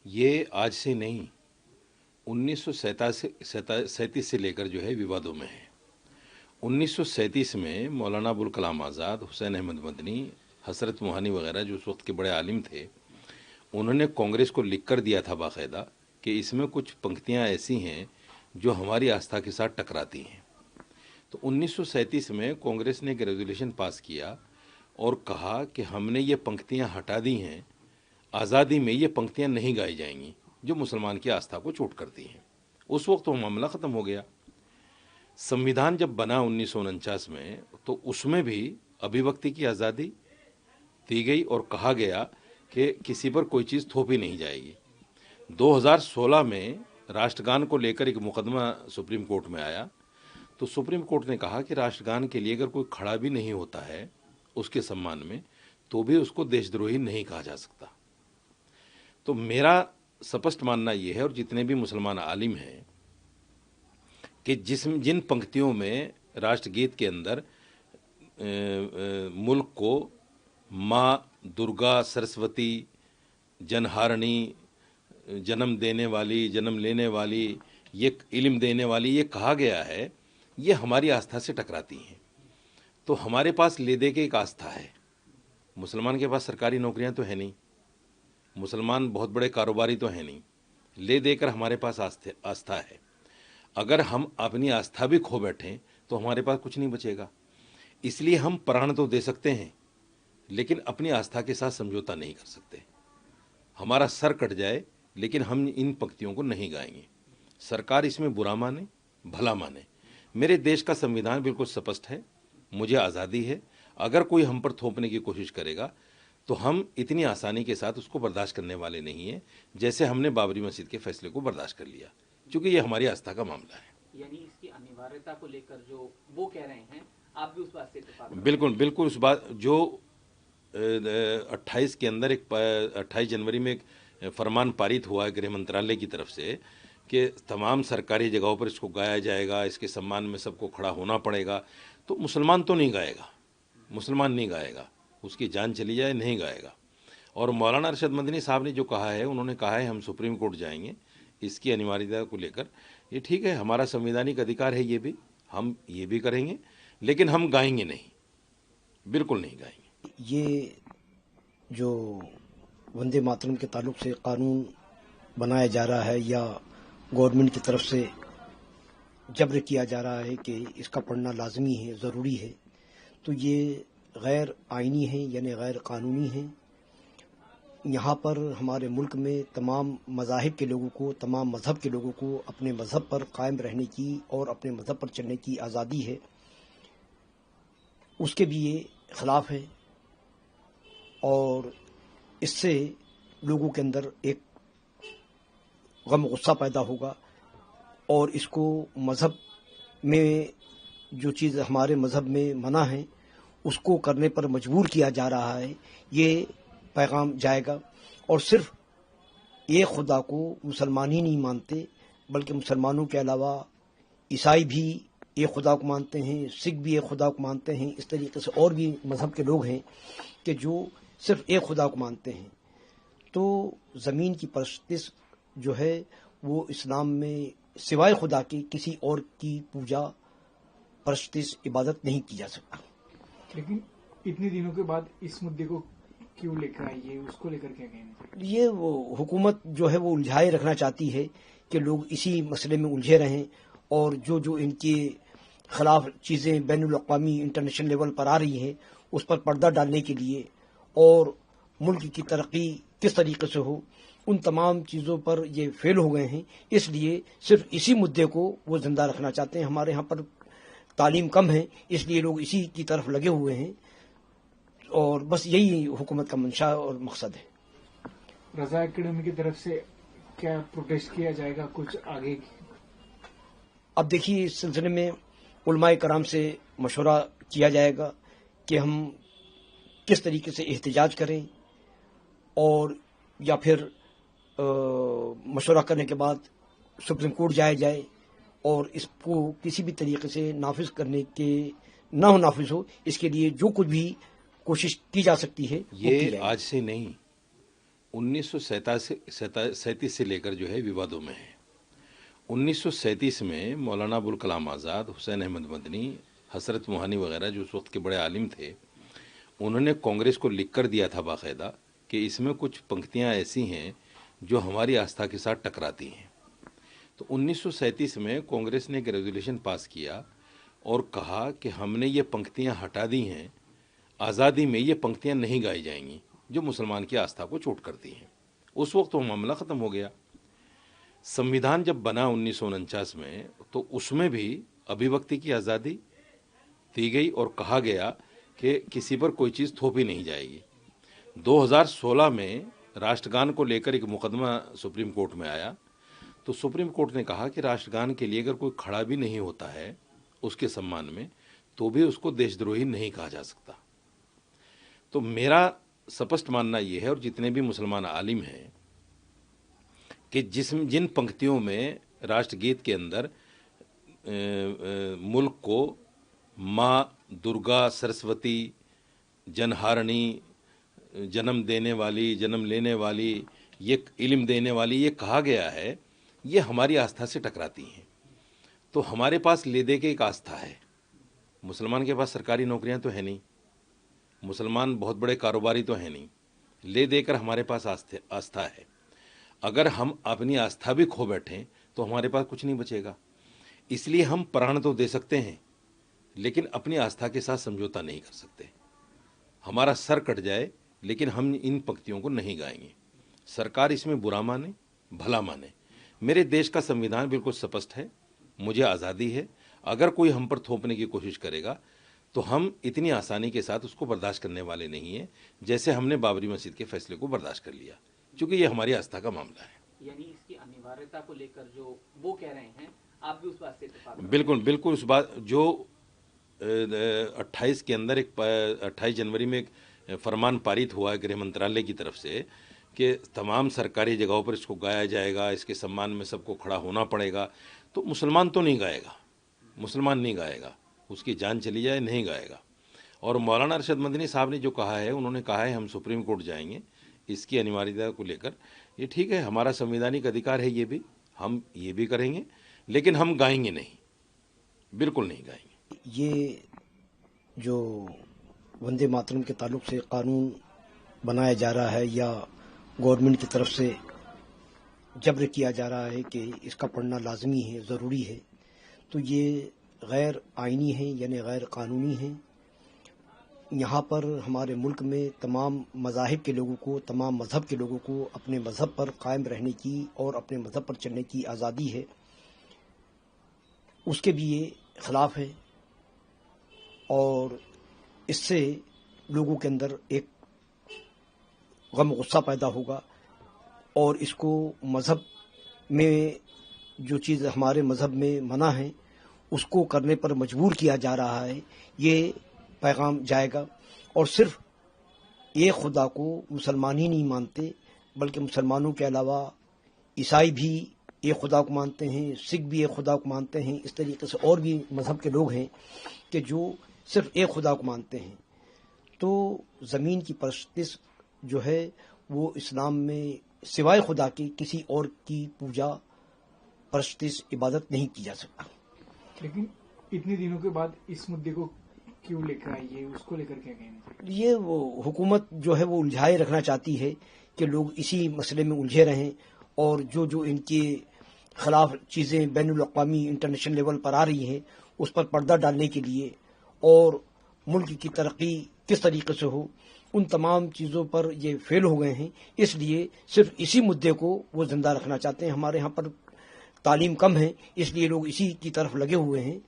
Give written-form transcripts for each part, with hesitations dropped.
ये आज से नहीं, 1937 से लेकर जो है विवादों में है। 1937 में मौलाना अबुल कलाम आज़ाद, हुसैन अहमद मदनी, हसरत मोहानी वगैरह जो उस वक्त के बड़े आलिम थे, उन्होंने कांग्रेस को लिख कर दिया था बाकायदा कि इसमें कुछ पंक्तियां ऐसी हैं जो हमारी आस्था के साथ टकराती हैं। तो 1937 में कांग्रेस ने एक रेजोल्यूशन पास किया और कहा कि हमने ये पंक्तियां हटा दी हैं, आज़ादी में ये पंक्तियां नहीं गाई जाएंगी जो मुसलमान की आस्था को चोट करती हैं। उस वक्त वो मामला ख़त्म हो गया। संविधान जब बना 1949 में, तो उसमें भी अभिव्यक्ति की आज़ादी दी गई और कहा गया कि किसी पर कोई चीज़ थोपी नहीं जाएगी। 2016 में राष्ट्रगान को लेकर एक मुकदमा सुप्रीम कोर्ट में आया, तो सुप्रीम कोर्ट ने कहा कि राष्ट्रगान के लिए अगर कोई खड़ा भी नहीं होता है उसके सम्मान में, तो भी उसको देशद्रोही नहीं कहा जा सकता। तो मेरा स्पष्ट मानना यह है, और जितने भी मुसलमान आलिम हैं, कि जिन पंक्तियों में राष्ट्रगीत के अंदर मुल्क को माँ दुर्गा, सरस्वती, जनहारणी, जन्म देने वाली, जन्म लेने वाली, ये इल्म देने वाली ये कहा गया है, ये हमारी आस्था से टकराती हैं। तो हमारे पास ले दे के एक आस्था है। मुसलमान के पास सरकारी नौकरियां तो है नहीं, मुसलमान बहुत बड़े कारोबारी तो है नहीं, ले देकर हमारे पास आस्था है। अगर हम अपनी आस्था भी खो बैठें तो हमारे पास कुछ नहीं बचेगा। इसलिए हम प्राण तो दे सकते हैं, लेकिन अपनी आस्था के साथ समझौता नहीं कर सकते। हमारा सर कट जाए लेकिन हम इन पंक्तियों को नहीं गाएंगे। सरकार इसमें बुरा माने भला माने, मेरे देश का संविधान बिल्कुल स्पष्ट है, मुझे आज़ादी है। अगर कोई हम पर थोपने की कोशिश करेगा तो हम इतनी आसानी के साथ उसको बर्दाश्त करने वाले नहीं हैं, जैसे हमने बाबरी मस्जिद के फैसले को बर्दाश्त कर लिया, क्योंकि ये हमारी आस्था का मामला है। यानी इसकी अनिवार्यता को लेकर जो वो कह रहे हैं, आप भी उस बात से इत्तेफाक करते हैं? बिल्कुल बिल्कुल। उस बात जो 28 के अंदर 28 जनवरी में एक फरमान पारित हुआ है गृह मंत्रालय की तरफ से कि तमाम सरकारी जगहों पर इसको गाया जाएगा, इसके सम्मान में सबको खड़ा होना पड़ेगा। तो मुसलमान तो नहीं गाएगा, मुसलमान नहीं गाएगा, उसकी जान चली जाए नहीं गाएगा। और मौलाना अरशद मदनी साहब ने जो कहा है, उन्होंने कहा है हम सुप्रीम कोर्ट जाएंगे इसकी अनिवार्यता को लेकर। ये ठीक है, हमारा संवैधानिक अधिकार है, ये भी हम ये भी करेंगे, लेकिन हम गाएंगे नहीं, बिल्कुल नहीं गाएंगे। ये जो वंदे मातरम के ताल्लुक से कानून बनाया जा रहा है या गवर्नमेंट की तरफ से जब्र किया जा रहा है कि इसका पढ़ना लाजमी है, ज़रूरी है, तो ये गैर आइनी है, यानी गैर कानूनी है। यहाँ पर हमारे मुल्क में तमाम मज़ाहिब के लोगों को, तमाम मज़हब के लोगों को अपने मज़हब पर कायम रहने की और अपने मज़हब पर चलने की आज़ादी है, उसके भी ये ख़िलाफ़ है। और इससे लोगों के अंदर एक गम गुस्सा पैदा होगा और इसको मज़हब में जो चीज़ हमारे मज़हब में मना है उसको करने पर मजबूर किया जा रहा है, ये पैगाम जाएगा। और सिर्फ एक खुदा को मुसलमान ही नहीं मानते, बल्कि मुसलमानों के अलावा ईसाई भी एक खुदा को मानते हैं, सिख भी एक खुदा को मानते हैं। इस तरीके से और भी मज़हब के लोग हैं कि जो सिर्फ एक खुदा को मानते हैं। तो ज़मीन की परस्तिश जो है वो इस्लाम में सिवाय खुदा के किसी और की पूजा, परस्तिश, इबादत नहीं की जा सकता। लेकिन इतने दिनों के बाद इस मुद्दे को क्यों लेकर आई है, उसको लेकर क्या कहना? ये वो हुकूमत जो है वो उलझाए रखना चाहती है कि लोग इसी मसले में उलझे रहें, और जो जो इनके खिलाफ चीज़ें बैनुल अक़वामी इंटरनेशनल लेवल पर आ रही हैं उस पर पर्दा डालने के लिए और मुल्क की तरक्की किस तरीके से हो, उन तमाम चीज़ों पर ये फेल हो गए हैं। इसलिए सिर्फ इसी मुद्दे को वो ज़िंदा रखना चाहते हैं। हमारे यहाँ पर तालीम कम है, इसलिए लोग इसी की तरफ लगे हुए हैं, और बस यही हुकूमत का मंशा और मकसद है। रज़ा एकेडमी की तरफ से क्या प्रोटेस्ट किया जाएगा कुछ आगे? अब देखिए, इस सिलसिले में उलमाए कराम से मशवरा किया जाएगा कि हम किस तरीके से एहतजाज करें, और या फिर मशवरा करने के बाद सुप्रीम कोर्ट जाया जाए और इसको किसी भी तरीके से नाफिज करने के ना हो नाफिज हो, इसके लिए जो कुछ भी कोशिश की जा सकती है। ये आज से नहीं, 1937 से लेकर जो है विवादों में है। 1937 में मौलाना अबुल कलाम आज़ाद, हुसैन अहमद मदनी, हसरत मोहानी वगैरह जो उस वक्त के बड़े आलिम थे, उन्होंने कांग्रेस को लिख कर दिया था बाकायदा कि इसमें कुछ पंक्तियां ऐसी हैं जो हमारी आस्था के साथ टकराती हैं। तो 1937 में कांग्रेस ने एक रेजोल्यूशन पास किया और कहा कि हमने ये पंक्तियां हटा दी हैं, आज़ादी में ये पंक्तियां नहीं गाई जाएंगी जो मुसलमान की आस्था को चोट करती हैं। उस वक्त तो मामला ख़त्म हो गया। संविधान जब बना 1949 में तो उसमें भी अभिव्यक्ति की आज़ादी दी गई और कहा गया कि किसी पर कोई चीज़ थोपी नहीं जाएगी। 2016 में राष्ट्रगान को लेकर एक मुकदमा सुप्रीम कोर्ट में आया तो सुप्रीम कोर्ट ने कहा कि राष्ट्रगान के लिए अगर कोई खड़ा भी नहीं होता है उसके सम्मान में तो भी उसको देशद्रोही नहीं कहा जा सकता। तो मेरा स्पष्ट मानना ये है और जितने भी मुसलमान आलिम हैं कि जिन पंक्तियों में राष्ट्रगीत के अंदर मुल्क को माँ दुर्गा, सरस्वती, जनहारणी, जन्म देने वाली, जन्म लेने वाली, ये इल्म देने वाली ये कहा गया है, ये हमारी आस्था से टकराती हैं। तो हमारे पास ले दे के एक आस्था है। मुसलमान के पास सरकारी नौकरियां तो है नहीं, मुसलमान बहुत बड़े कारोबारी तो है नहीं, ले देकर हमारे पास आस्था है। अगर हम अपनी आस्था भी खो बैठें तो हमारे पास कुछ नहीं बचेगा। इसलिए हम प्राण तो दे सकते हैं लेकिन अपनी आस्था के साथ समझौता नहीं कर सकते। हमारा सर कट जाए लेकिन हम इन पंक्तियों को नहीं गाएंगे। सरकार इसमें बुरा माने भला माने, मेरे देश का संविधान बिल्कुल स्पष्ट है, मुझे आज़ादी है। अगर कोई हम पर थोपने की कोशिश करेगा तो हम इतनी आसानी के साथ उसको बर्दाश्त करने वाले नहीं हैं जैसे हमने बाबरी मस्जिद के फैसले को बर्दाश्त कर लिया, क्योंकि ये हमारी आस्था का मामला है। यानी इसकी अनिवार्यता को लेकर जो वो कह रहे हैं, आप भी उस बात से इत्तेफाक? बिल्कुल उस बात जो 28 के अंदर 28 जनवरी में एक फरमान पारित हुआ है गृह मंत्रालय की तरफ से कि तमाम सरकारी जगहों पर इसको गाया जाएगा, इसके सम्मान में सबको खड़ा होना पड़ेगा। तो मुसलमान तो नहीं गाएगा, मुसलमान नहीं गाएगा, उसकी जान चली जाए नहीं गाएगा। और मौलाना अरशद मदनी साहब ने जो कहा है, उन्होंने कहा है हम सुप्रीम कोर्ट जाएंगे इसकी अनिवार्यता को लेकर। ये ठीक है, हमारा संवैधानिक अधिकार है, ये भी हम ये भी करेंगे, लेकिन हम गाएंगे नहीं, बिल्कुल नहीं गाएंगे। ये जो वंदे मातरम के ताल्लुक से कानून बनाया जा रहा है या गवर्नमेंट की तरफ से जब्र किया जा रहा है कि इसका पढ़ना लाजमी है, ज़रूरी है, तो ये गैर आइनी है यानी गैर कानूनी है। यहाँ पर हमारे मुल्क में तमाम मज़ाहिब के लोगों को, तमाम मज़हब के लोगों को अपने मज़हब पर कायम रहने की और अपने मज़हब पर चलने की आज़ादी है, उसके भी ये ख़िलाफ़ है। और इससे लोगों के अंदर एक गम गुस्सा पैदा होगा और इसको मज़हब में जो चीज़ हमारे मज़हब में मना है उसको करने पर मजबूर किया जा रहा है, ये पैगाम जाएगा। और सिर्फ एक खुदा को मुसलमान ही नहीं मानते बल्कि मुसलमानों के अलावा ईसाई भी एक खुदा को मानते हैं, सिख भी एक खुदा को मानते हैं। इस तरीके से और भी मज़हब के लोग हैं कि जो सिर्फ एक खुदा को मानते हैं। तो ज़मीन की परस्तिश जो है वो इस्लाम में सिवाय खुदा के किसी और की पूजा, परस्तिश, इबादत नहीं की जा सकता। लेकिन इतने दिनों के बाद इस मुद्दे को क्यों लेकर आई है, उसको लेकर क्या कहेंगे? ये वो हुकूमत जो है वो उलझाए रखना चाहती है कि लोग इसी मसले में उलझे रहें और जो इनके खिलाफ चीज़ें बैनुल अक़वामी इंटरनेशनल लेवल पर आ रही हैं उस पर पर्दा डालने के लिए और मुल्क की तरक्की किस तरीके से हो, उन तमाम चीज़ों पर ये फेल हो गए हैं। इसलिए सिर्फ इसी मुद्दे को वो जिंदा रखना चाहते हैं। हमारे यहाँ पर तालीम कम है इसलिए लोग इसी की तरफ लगे हुए हैं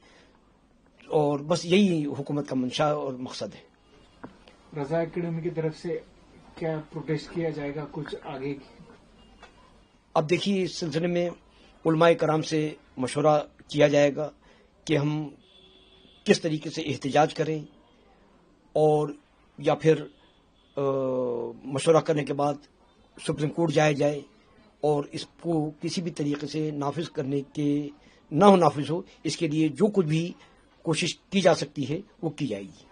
और बस यही हुकूमत का मंशा और मकसद है। रज़ा एकेडमी की तरफ से क्या प्रोटेस्ट किया जाएगा कुछ आगे? अब देखिए, इस सिलसिले में उलमाए कराम से मशवरा किया जाएगा कि हम किस तरीके से एहतजाज करें और या फिर मशवरा करने के बाद सुप्रीम कोर्ट जाया जाए और इसको किसी भी तरीके से नाफिज करने के ना हो, नाफिज हो, इसके लिए जो कुछ भी कोशिश की जा सकती है वो की जाएगी।